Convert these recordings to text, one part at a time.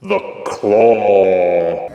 The Claw.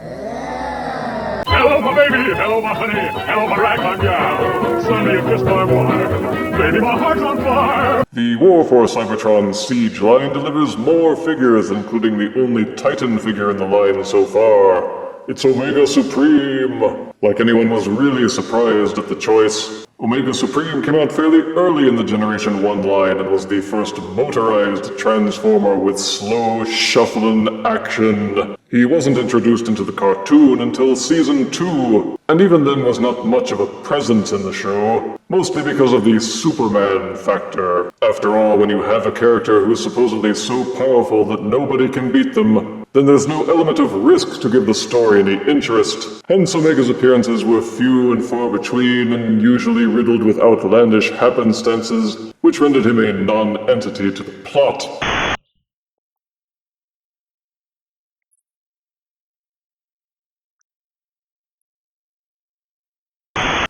Hello, my baby! Hello, my honey! Hello, my ragtime gal! Sonny, you kissed my wife! Baby, my heart's on fire! The War for Cybertron Siege line delivers more figures, including the only Titan figure in the line so far. It's Omega Supreme! Like anyone was really surprised at the choice. Omega Supreme came out fairly early in the Generation 1 line and was the first motorized Transformer with slow, shuffling action. He wasn't introduced into the cartoon until Season 2, and even then was not much of a presence in the show, mostly because of the Superman factor. After all, when you have a character who's supposedly so powerful that nobody can beat them, then there's no element of risk to give the story any interest. Hence, Omega's appearances were few and far between, and usually riddled with outlandish happenstances, which rendered him a non-entity to the plot.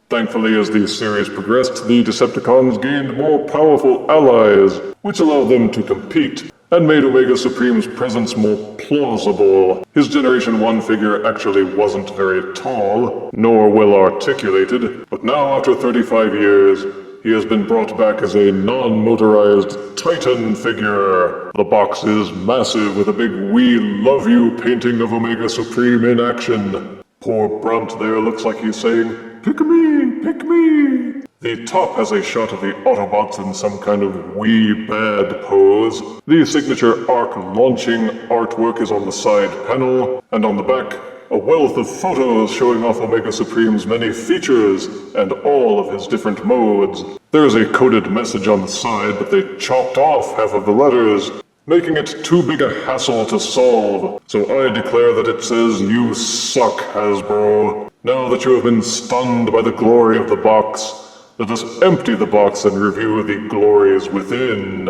Thankfully, as the series progressed, the Decepticons gained more powerful allies, which allowed them to compete, and made Omega Supreme's presence more plausible. His Generation 1 figure actually wasn't very tall, nor well articulated, but now after 35 years, he has been brought back as a non-motorized Titan figure. The box is massive with a big "We Love You" painting of Omega Supreme in action. Poor Brunt there looks like he's saying, "Pick me, pick me." The top has a shot of the Autobots in some kind of "we bad" pose. The signature arc launching artwork is on the side panel, and on the back, a wealth of photos showing off Omega Supreme's many features and all of his different modes. There is a coded message on the side, but they chopped off half of the letters, making it too big a hassle to solve. So I declare that it says, "You suck, Hasbro." Now that you have been stunned by the glory of the box, let us empty the box and review the glories within.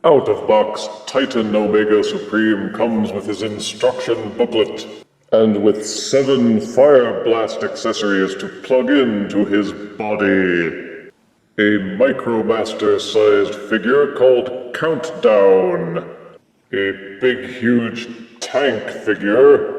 Out of box, Titan Omega Supreme comes with his instruction booklet, and with 7 Fireblast accessories to plug into his body. A Micromaster-sized figure called Countdown, a big huge tank figure,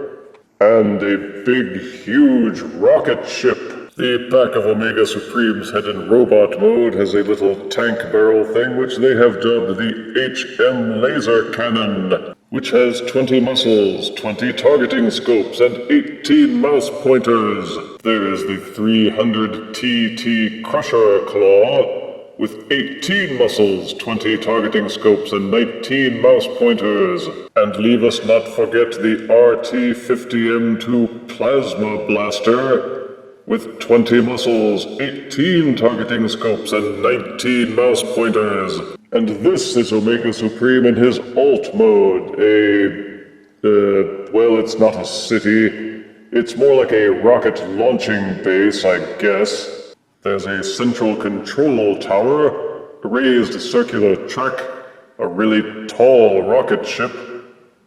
and a big huge rocket ship. The back of Omega Supreme's head in robot mode has a little tank barrel thing which they have dubbed the HM Laser Cannon, which has 20 muscles, 20 targeting scopes, and 18 mouse pointers. There is the 300 TT Crusher Claw, with 18 muscles, 20 targeting scopes, and 19 mouse pointers. And leave us not forget the RT-50M2 Plasma Blaster, with 20 muscles, 18 targeting scopes, and 19 mouse pointers. And this is Omega Supreme in his alt mode, well, it's not a city. It's more like a rocket launching base, I guess. There's a central control tower, a raised circular track, a really tall rocket ship,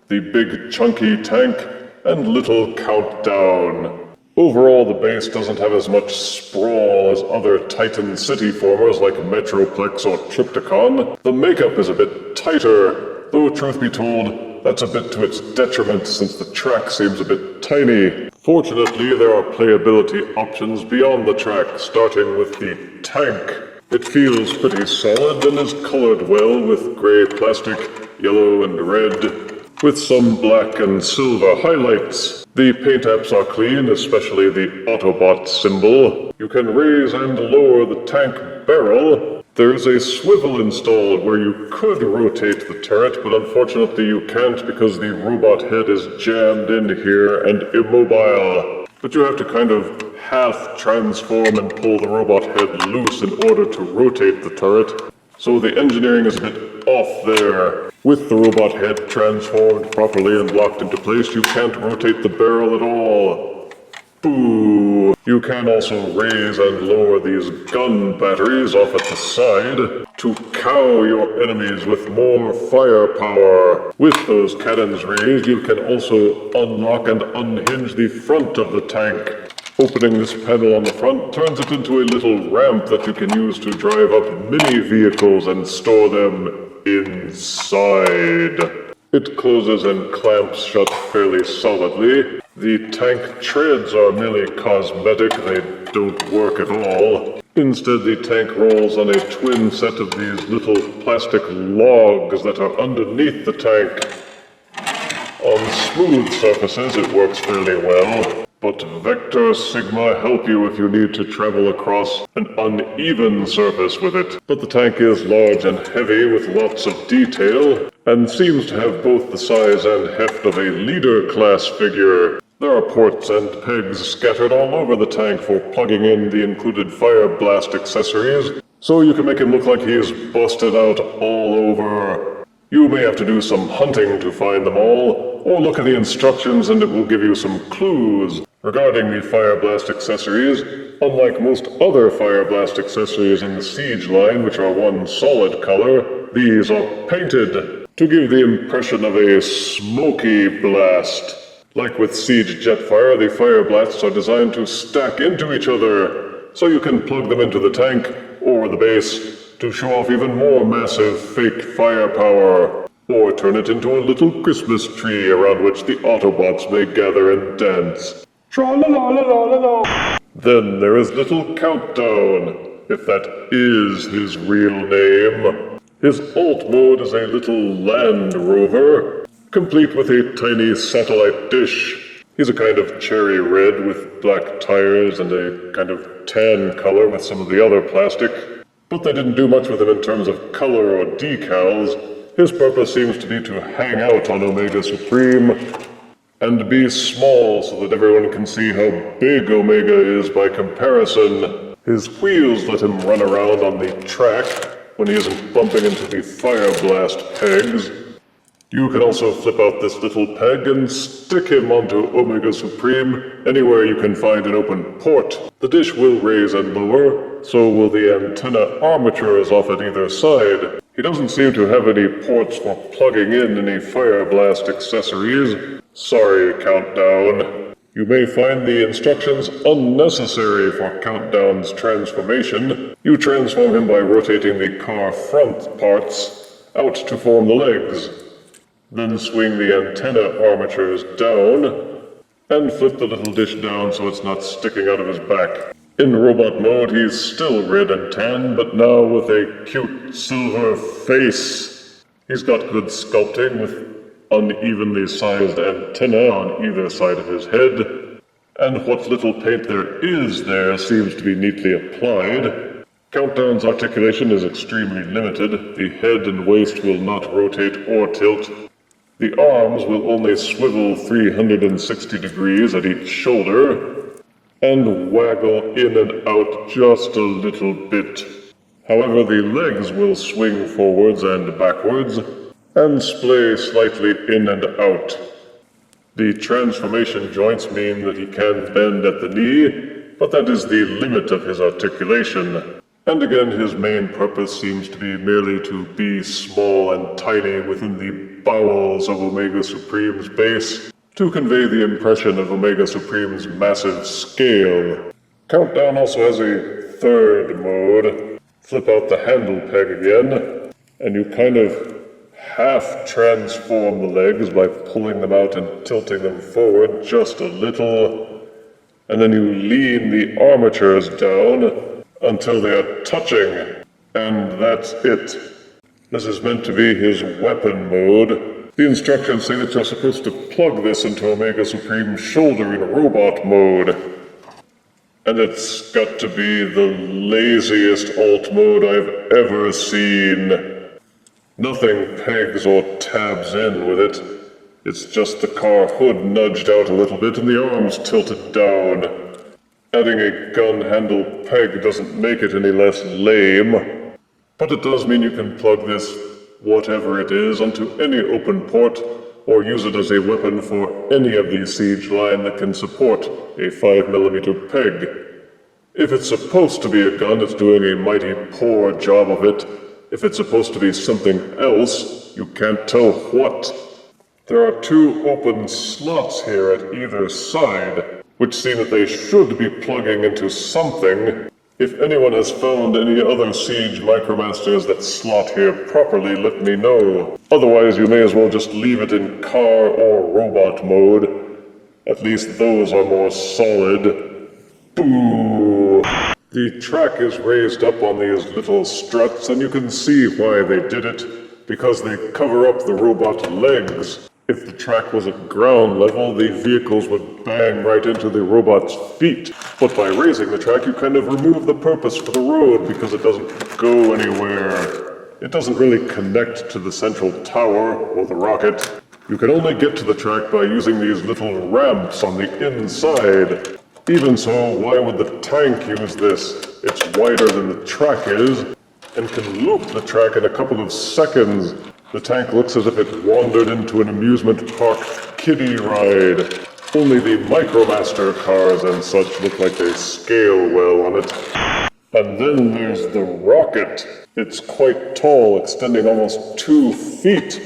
the big chunky tank, and little Countdown. Overall, the base doesn't have as much sprawl as other Titan city formers like Metroplex or Trypticon. The makeup is a bit tighter, though truth be told, that's a bit to its detriment since the track seems a bit tiny. Fortunately, there are playability options beyond the track, starting with the tank. It feels pretty solid and is colored well with gray plastic, yellow and red, with some black and silver highlights. The paint apps are clean, especially the Autobot symbol. You can raise and lower the tank barrel. There's a swivel installed where you could rotate the turret, but unfortunately you can't because the robot head is jammed in here and immobile. But you have to kind of half transform and pull the robot head loose in order to rotate the turret. So the engineering is a bit off there. With the robot head transformed properly and locked into place, you can't rotate the barrel at all. Boo! You can also raise and lower these gun batteries off at the side to cow your enemies with more firepower. With those cannons raised, you can also unlock and unhinge the front of the tank. Opening this panel on the front turns it into a little ramp that you can use to drive up mini vehicles and store them inside. It closes and clamps shut fairly solidly. The tank treads are merely cosmetic, they don't work at all. Instead, the tank rolls on a twin set of these little plastic logs that are underneath the tank. On smooth surfaces, it works fairly well, but Vector Sigma help you if you need to travel across an uneven surface with it. But the tank is large and heavy with lots of detail, and seems to have both the size and heft of a leader class figure. There are ports and pegs scattered all over the tank for plugging in the included Fireblast accessories, so you can make him look like he's busted out all over. You may have to do some hunting to find them all, or look at the instructions and it will give you some clues. Regarding the Fireblast accessories, unlike most other Fireblast accessories in the Siege line, which are one solid color, these are painted to give the impression of a smoky blast. Like with Siege Jetfire, the Fireblasts are designed to stack into each other, so you can plug them into the tank or the base to show off even more massive fake firepower, or turn it into a little Christmas tree around which the Autobots may gather and dance. Tra-la-la-la-la-la-la! Then there is Little Countdown, if that is his real name. His alt mode is a little Land Rover, complete with a tiny satellite dish. He's a kind of cherry red with black tires and a kind of tan color with some of the other plastic. But they didn't do much with him in terms of color or decals. His purpose seems to be to hang out on Omega Supreme and be small so that everyone can see how big Omega is by comparison. His wheels let him run around on the track when he isn't bumping into the Fireblast pegs. You can also flip out this little peg and stick him onto Omega Supreme anywhere you can find an open port. The dish will raise and lower, so will the antenna armatures off at either side. He doesn't seem to have any ports for plugging in any Fireblast accessories. Sorry, Countdown. You may find the instructions unnecessary for Countdown's transformation. You transform him by rotating the car front parts out to form the legs. Then swing the antenna armatures down, and flip the little dish down so it's not sticking out of his back. In robot mode, he's still red and tan, but now with a cute silver face. He's got good sculpting with unevenly sized antennae on either side of his head, and what little paint there is there seems to be neatly applied. Countdown's articulation is extremely limited. The head and waist will not rotate or tilt. The arms will only swivel 360 degrees at each shoulder, and waggle in and out just a little bit. However, the legs will swing forwards and backwards, and splay slightly in and out. The transformation joints mean that he can bend at the knee, but that is the limit of his articulation. And again, his main purpose seems to be merely to be small and tiny within the bowels of Omega Supreme's base, to convey the impression of Omega Supreme's massive scale. Countdown also has a third mode. Flip out the handle peg again, and you kind of half transform the legs by pulling them out and tilting them forward just a little, and then you lean the armatures down until they are touching, and that's it. This is meant to be his weapon mode. The instructions say that you're supposed to plug this into Omega Supreme's shoulder in robot mode. And it's got to be the laziest alt mode I've ever seen. Nothing pegs or tabs in with it. It's just the car hood nudged out a little bit and the arms tilted down. Adding a gun handle peg doesn't make it any less lame, but it does mean you can plug this, whatever it is, onto any open port, or use it as a weapon for any of the Siege line that can support a 5mm peg. If it's supposed to be a gun, it's doing a mighty poor job of it. If it's supposed to be something else, you can't tell what. There are 2 open slots here at either side, which seem that they should be plugging into something. If anyone has found any other Siege Micromasters that slot here properly, let me know. Otherwise, you may as well just leave it in car or robot mode. At least those are more solid. Boo! The track is raised up on these little struts, and you can see why they did it. Because they cover up the robot legs. If the track was at ground level, the vehicles would bang right into the robot's feet. But by raising the track, you kind of remove the purpose for the road because it doesn't go anywhere. It doesn't really connect to the central tower or the rocket. You can only get to the track by using these little ramps on the inside. Even so, why would the tank use this? It's wider than the track is, and can loop the track in a couple of seconds. The tank looks as if it wandered into an amusement park kiddie ride. Only the Micromaster cars and such look like they scale well on it. And then there's the rocket. It's quite tall, extending almost 2 feet.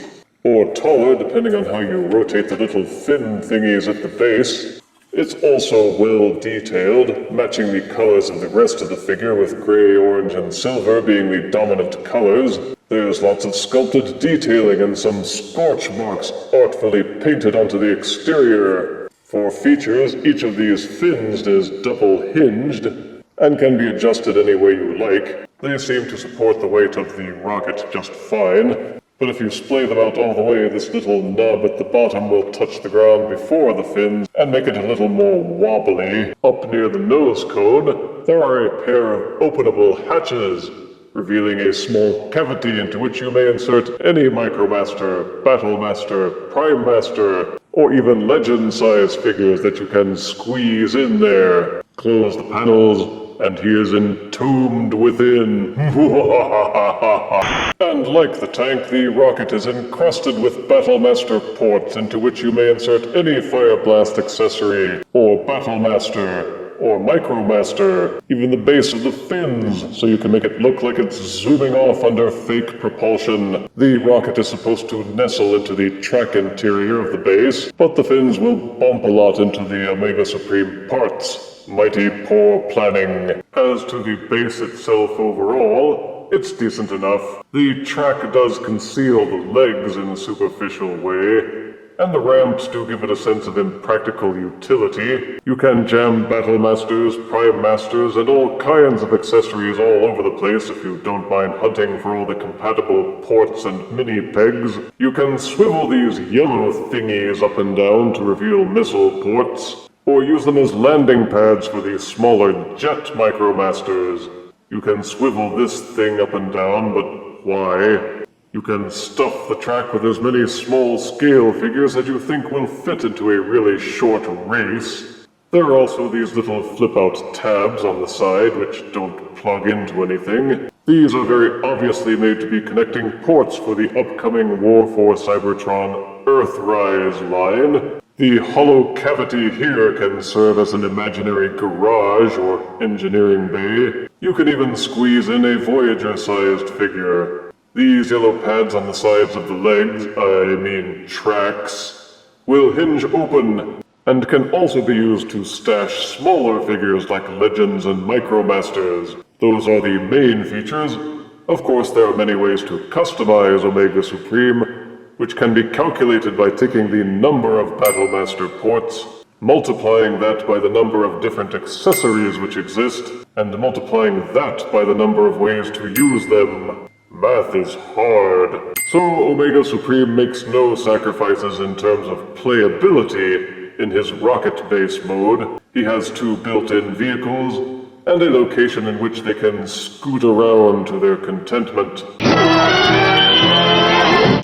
Or taller, depending on how you rotate the little fin thingies at the base. It's also well detailed, matching the colors of the rest of the figure, with gray, orange, and silver being the dominant colors. There's lots of sculpted detailing and some scorch marks artfully painted onto the exterior. For features, each of these fins is double hinged and can be adjusted any way you like. They seem to support the weight of the rocket just fine. But if you splay them out all the way, this little nub at the bottom will touch the ground before the fins and make it a little more wobbly. Up near the nose cone, there are a pair of openable hatches, revealing a small cavity into which you may insert any Micromaster, Battlemaster, Prime Master, or even Legend-size figures that you can squeeze in there. Close the panels, and he is entombed within. And like the tank, the rocket is encrusted with Battlemaster ports into which you may insert any Fireblast accessory, or Battlemaster, or Micromaster, even the base of the fins, so you can make it look like it's zooming off under fake propulsion. The rocket is supposed to nestle into the track interior of the base, but the fins will bump a lot into the Omega Supreme parts. Mighty poor planning. As to the base itself overall, it's decent enough. The track does conceal the legs in a superficial way, and the ramps do give it a sense of impractical utility. You can jam Battlemasters, Prime Masters, and all kinds of accessories all over the place if you don't mind hunting for all the compatible ports and mini-pegs. You can swivel these yellow thingies up and down to reveal missile ports, or use them as landing pads for the smaller jet Micromasters. You can swivel this thing up and down, but why? You can stuff the track with as many small-scale figures as you think will fit into a really short race. There are also these little flip-out tabs on the side which don't plug into anything. These are very obviously made to be connecting ports for the upcoming War for Cybertron Earthrise line. The hollow cavity here can serve as an imaginary garage or engineering bay. You can even squeeze in a Voyager-sized figure. These yellow pads on the sides of the legs, tracks, will hinge open and can also be used to stash smaller figures like Legends and Micromasters. Those are the main features. Of course, there are many ways to customize Omega Supreme, which can be calculated by taking the number of Battlemaster ports, multiplying that by the number of different accessories which exist, and multiplying that by the number of ways to use them. Math is hard. So Omega Supreme makes no sacrifices in terms of playability in his rocket base mode. He has 2 built-in vehicles, and a location in which they can scoot around to their contentment.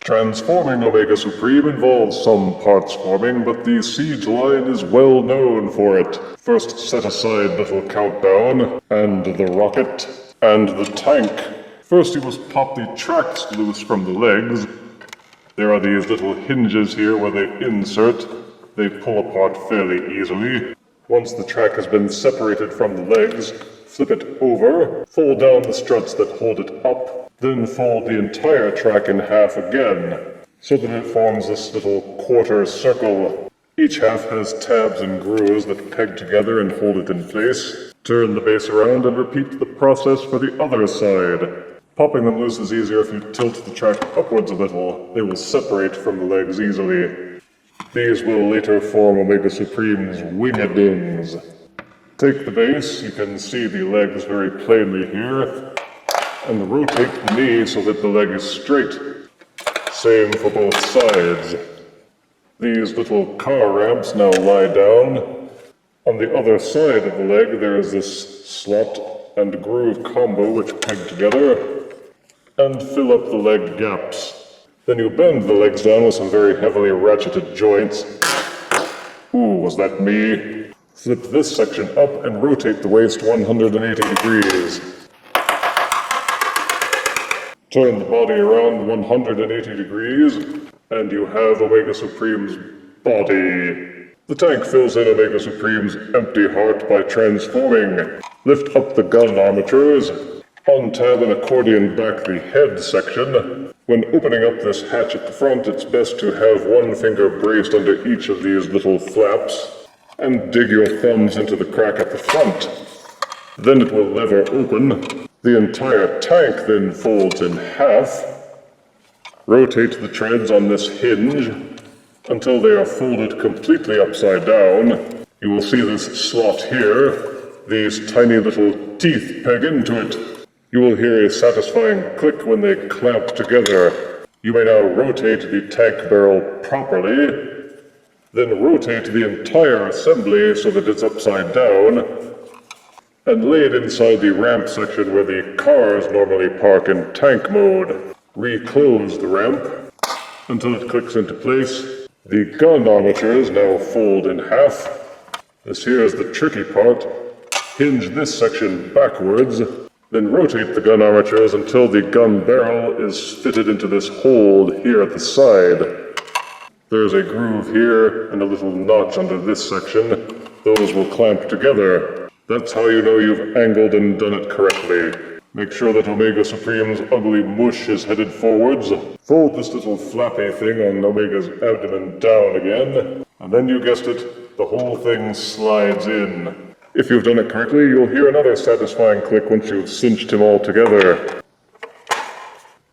Transforming Omega Supreme involves some parts forming, but the Siege line is well known for it. First set aside little countdown, and the rocket, and the tank. First you must pop the tracks loose from the legs. There are these little hinges here where they insert. They pull apart fairly easily. Once the track has been separated from the legs, flip it over, fold down the struts that hold it up, then fold the entire track in half again, so that it forms this little quarter circle. Each half has tabs and grooves that peg together and hold it in place. Turn the base around and repeat the process for the other side. Popping them loose is easier if you tilt the track upwards a little. They will separate from the legs easily. These will later form Omega Supreme's winged wings. Take the base, you can see the legs very plainly here, and rotate the knee so that the leg is straight. Same for both sides. These little car ramps now lie down. On the other side of the leg there is this slot and groove combo which peg together and fill up the leg gaps. Then you bend the legs down with some very heavily ratcheted joints. Ooh, was that me? Flip this section up and rotate the waist 180 degrees. Turn the body around 180 degrees, and you have Omega Supreme's body. The tank fills in Omega Supreme's empty heart by transforming. Lift up the gun armatures, untab and accordion back the head section. When opening up this hatch at the front, it's best to have one finger braced under each of these little flaps, and dig your thumbs into the crack at the front. Then it will lever open. The entire tank then folds in half. Rotate the treads on this hinge until they are folded completely upside down. You will see this slot here. These tiny little teeth peg into it. You will hear a satisfying click when they clamp together. You may now rotate the tank barrel properly. Then rotate the entire assembly so that it's upside down, and lay it inside the ramp section where the cars normally park in tank mode. Reclose the ramp until it clicks into place. The gun armatures now fold in half. This here is the tricky part. Hinge this section backwards, then rotate the gun armatures until the gun barrel is fitted into this hold here at the side. There's a groove here and a little notch under this section. Those will clamp together. That's how you know you've angled and done it correctly. Make sure that Omega Supreme's ugly mush is headed forwards. Fold this little flappy thing on Omega's abdomen down again. And then you guessed it, the whole thing slides in. If you've done it correctly, you'll hear another satisfying click once you've cinched him all together.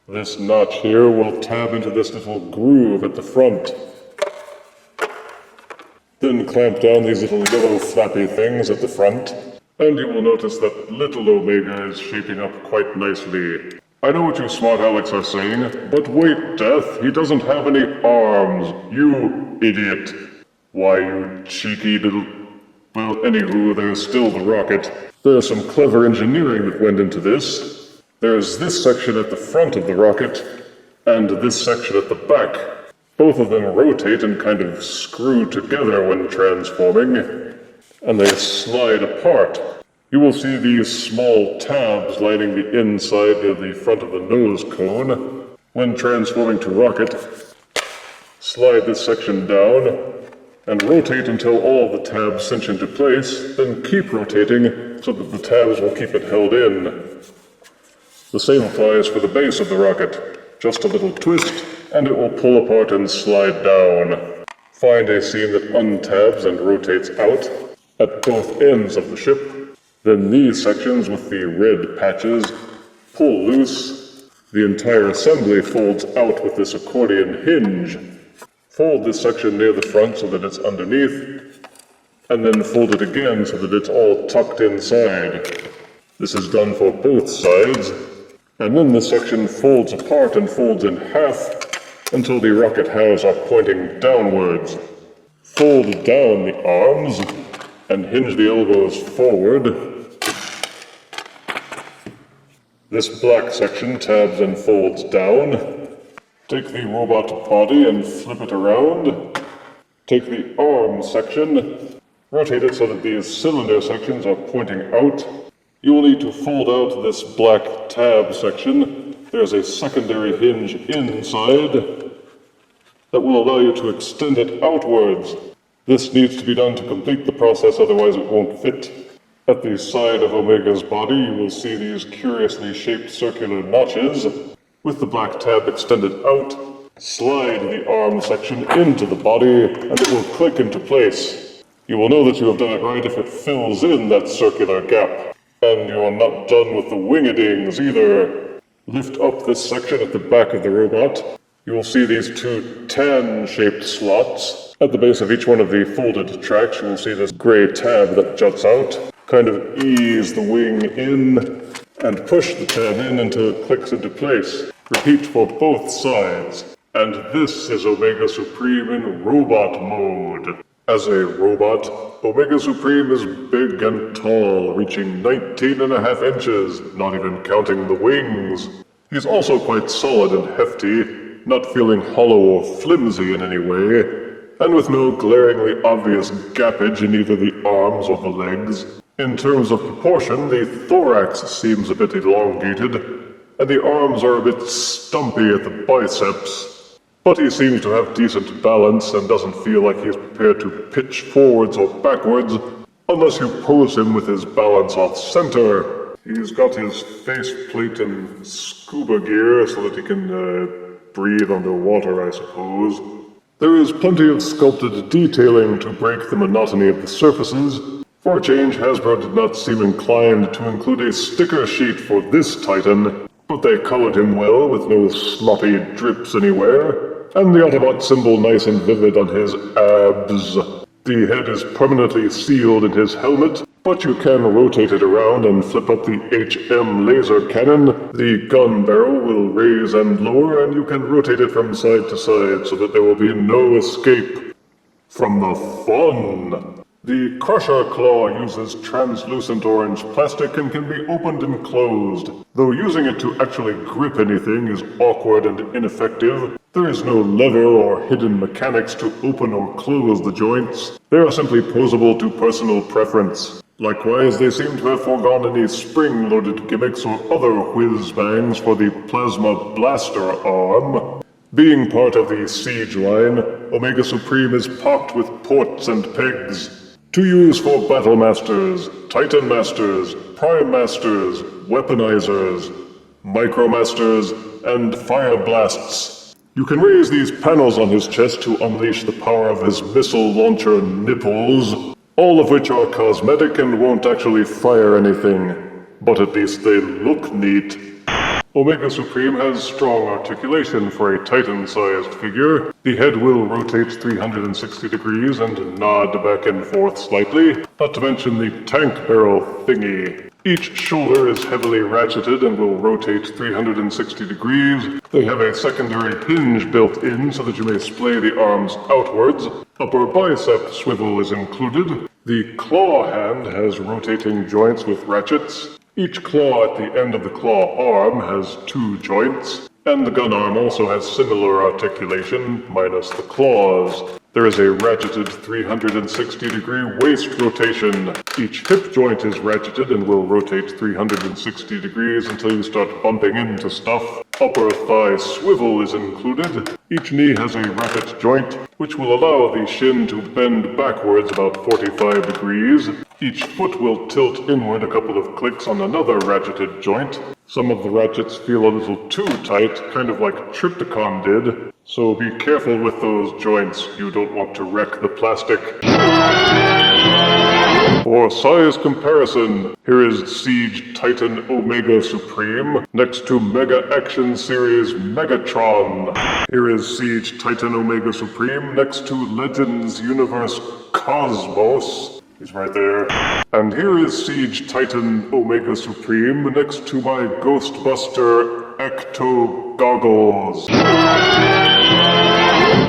This notch here will tab into this little groove at the front. Then clamp down these little yellow flappy things at the front, and you will notice that little Omega is shaping up quite nicely. I know what you smart Alex are saying, but wait, Death, he doesn't have any arms, you idiot. Why, you cheeky little... Well, anywho, there's still the rocket. There's some clever engineering that went into this. There's this section at the front of the rocket, and this section at the back. Both of them rotate and kind of screw together when transforming, and they slide apart. You will see these small tabs lining the inside of the front of the nose cone. When transforming to rocket, slide this section down, and rotate until all the tabs cinch into place, then keep rotating so that the tabs will keep it held in. The same applies for the base of the rocket. Just a little twist, and it will pull apart and slide down. Find a seam that untabs and rotates out at both ends of the ship. Then these sections with the red patches pull loose. The entire assembly folds out with this accordion hinge. Fold this section near the front so that it's underneath, and then fold it again so that it's all tucked inside. This is done for both sides. And then this section folds apart and folds in half until the rocket halves are pointing downwards. Fold down the arms and hinge the elbows forward. This black section tabs and folds down. Take the robot body and flip it around. Take the arm section, rotate it so that these cylinder sections are pointing out. You will need to fold out this black tab section. There's a secondary hinge inside that will allow you to extend it outwards. This needs to be done to complete the process, otherwise it won't fit. At the side of Omega's body, you will see these curiously shaped circular notches with the black tab extended out. Slide the arm section into the body, and it will click into place. You will know that you have done it right if it fills in that circular gap. And you are not done with the wingedings either. Lift up this section at the back of the robot. You will see these two tan-shaped slots. At the base of each one of the folded tracks, you will see this gray tab that juts out. Kind of ease the wing in and push the tab in until it clicks into place. Repeat for both sides. And this is Omega Supreme in robot mode. As a robot, Omega Supreme is big and tall, reaching 19.5 inches, not even counting the wings. He's also quite solid and hefty, not feeling hollow or flimsy in any way, and with no glaringly obvious gappage in either the arms or the legs. In terms of proportion, the thorax seems a bit elongated, and the arms are a bit stumpy at the biceps. But he seems to have decent balance and doesn't feel like he's prepared to pitch forwards or backwards, unless you pose him with his balance off center. He's got his faceplate and scuba gear so that he can breathe underwater, I suppose. There is plenty of sculpted detailing to break the monotony of the surfaces. For a change, Hasbro did not seem inclined to include a sticker sheet for this Titan, but they colored him well with no sloppy drips anywhere. And the Autobot symbol nice and vivid on his abs. The head is permanently sealed in his helmet, but you can rotate it around and flip up the HM laser cannon. The gun barrel will raise and lower, and you can rotate it from side to side so that there will be no escape from the fun. The Crusher Claw uses translucent orange plastic and can be opened and closed. Though using it to actually grip anything is awkward and ineffective, there is no lever or hidden mechanics to open or close the joints. They are simply posable to personal preference. Likewise, they seem to have foregone any spring-loaded gimmicks or other whiz-bangs for the Plasma Blaster arm. Being part of the Siege line, Omega Supreme is pocked with ports and pegs. To use for Battle Masters, Titan Masters, Prime Masters, Weaponizers, Micromasters, and Fireblasts. You can raise these panels on his chest to unleash the power of his missile launcher nipples, all of which are cosmetic and won't actually fire anything, but at least they look neat. Omega Supreme has strong articulation for a Titan-sized figure. The head will rotate 360 degrees and nod back and forth slightly, not to mention the tank barrel thingy. Each shoulder is heavily ratcheted and will rotate 360 degrees. They have a secondary hinge built in so that you may splay the arms outwards. Upper bicep swivel is included. The claw hand has rotating joints with ratchets. Each claw at the end of the claw arm has 2 joints, and the gun arm also has similar articulation, minus the claws. There is a ratcheted 360-degree waist rotation. Each hip joint is ratcheted and will rotate 360 degrees until you start bumping into stuff. Upper thigh swivel is included. Each knee has a ratchet joint, which will allow the shin to bend backwards about 45 degrees. Each foot will tilt inward a couple of clicks on another ratcheted joint. Some of the ratchets feel a little too tight, kind of like Triptychon did, so be careful with those joints. You don't want to wreck the plastic. For size comparison, here is Siege Titan Omega Supreme next to Mega Action Series Megatron. Here is Siege Titan Omega Supreme next to Legends Universe Cosmos. He's right there. And here is Siege Titan Omega Supreme next to my Ghostbuster Ecto Goggles.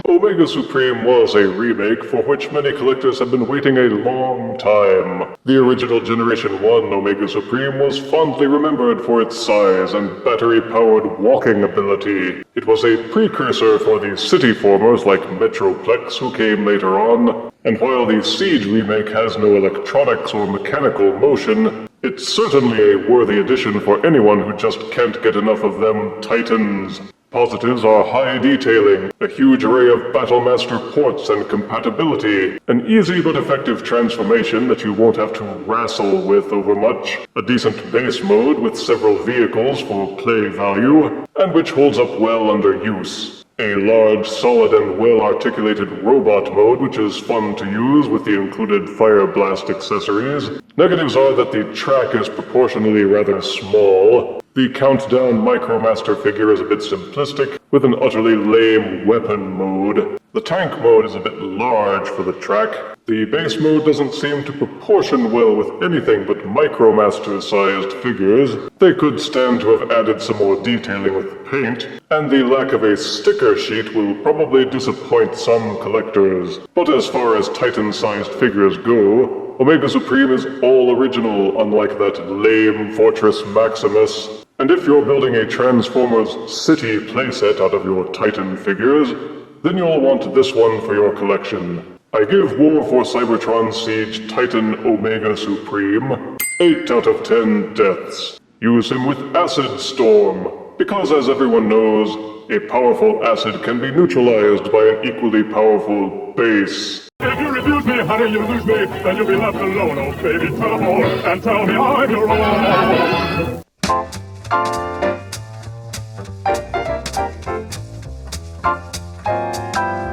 Omega Supreme was a remake for which many collectors have been waiting a long time. The original Generation 1 Omega Supreme was fondly remembered for its size and battery-powered walking ability. It was a precursor for the city formers like Metroplex who came later on, and while the Siege remake has no electronics or mechanical motion, it's certainly a worthy addition for anyone who just can't get enough of them Titans. Positives are high detailing, a huge array of Battlemaster ports and compatibility, an easy but effective transformation that you won't have to wrestle with over much, a decent base mode with several vehicles for play value, and which holds up well under use. a large, solid, and well-articulated robot mode, which is fun to use with the included Fireblast accessories. Negatives are that the track is proportionally rather small. The Countdown Micromaster figure is a bit simplistic, with an utterly lame weapon mode. The tank mode is a bit large for the track. The base mode doesn't seem to proportion well with anything but Micromaster-sized figures. They could stand to have added some more detailing with the paint, and the lack of a sticker sheet will probably disappoint some collectors. But as far as Titan-sized figures go, Omega Supreme is all original, unlike that lame Fortress Maximus. And if you're building a Transformers City playset out of your Titan figures, then you'll want this one for your collection. I give War for Cybertron Siege Titan Omega Supreme 8 out of 10 deaths. Use him with Acid Storm, because as everyone knows, a powerful acid can be neutralized by an equally powerful base. If you refuse me, honey, you lose me, then you'll be left alone, oh baby, tell them all, and tell me I'm your own.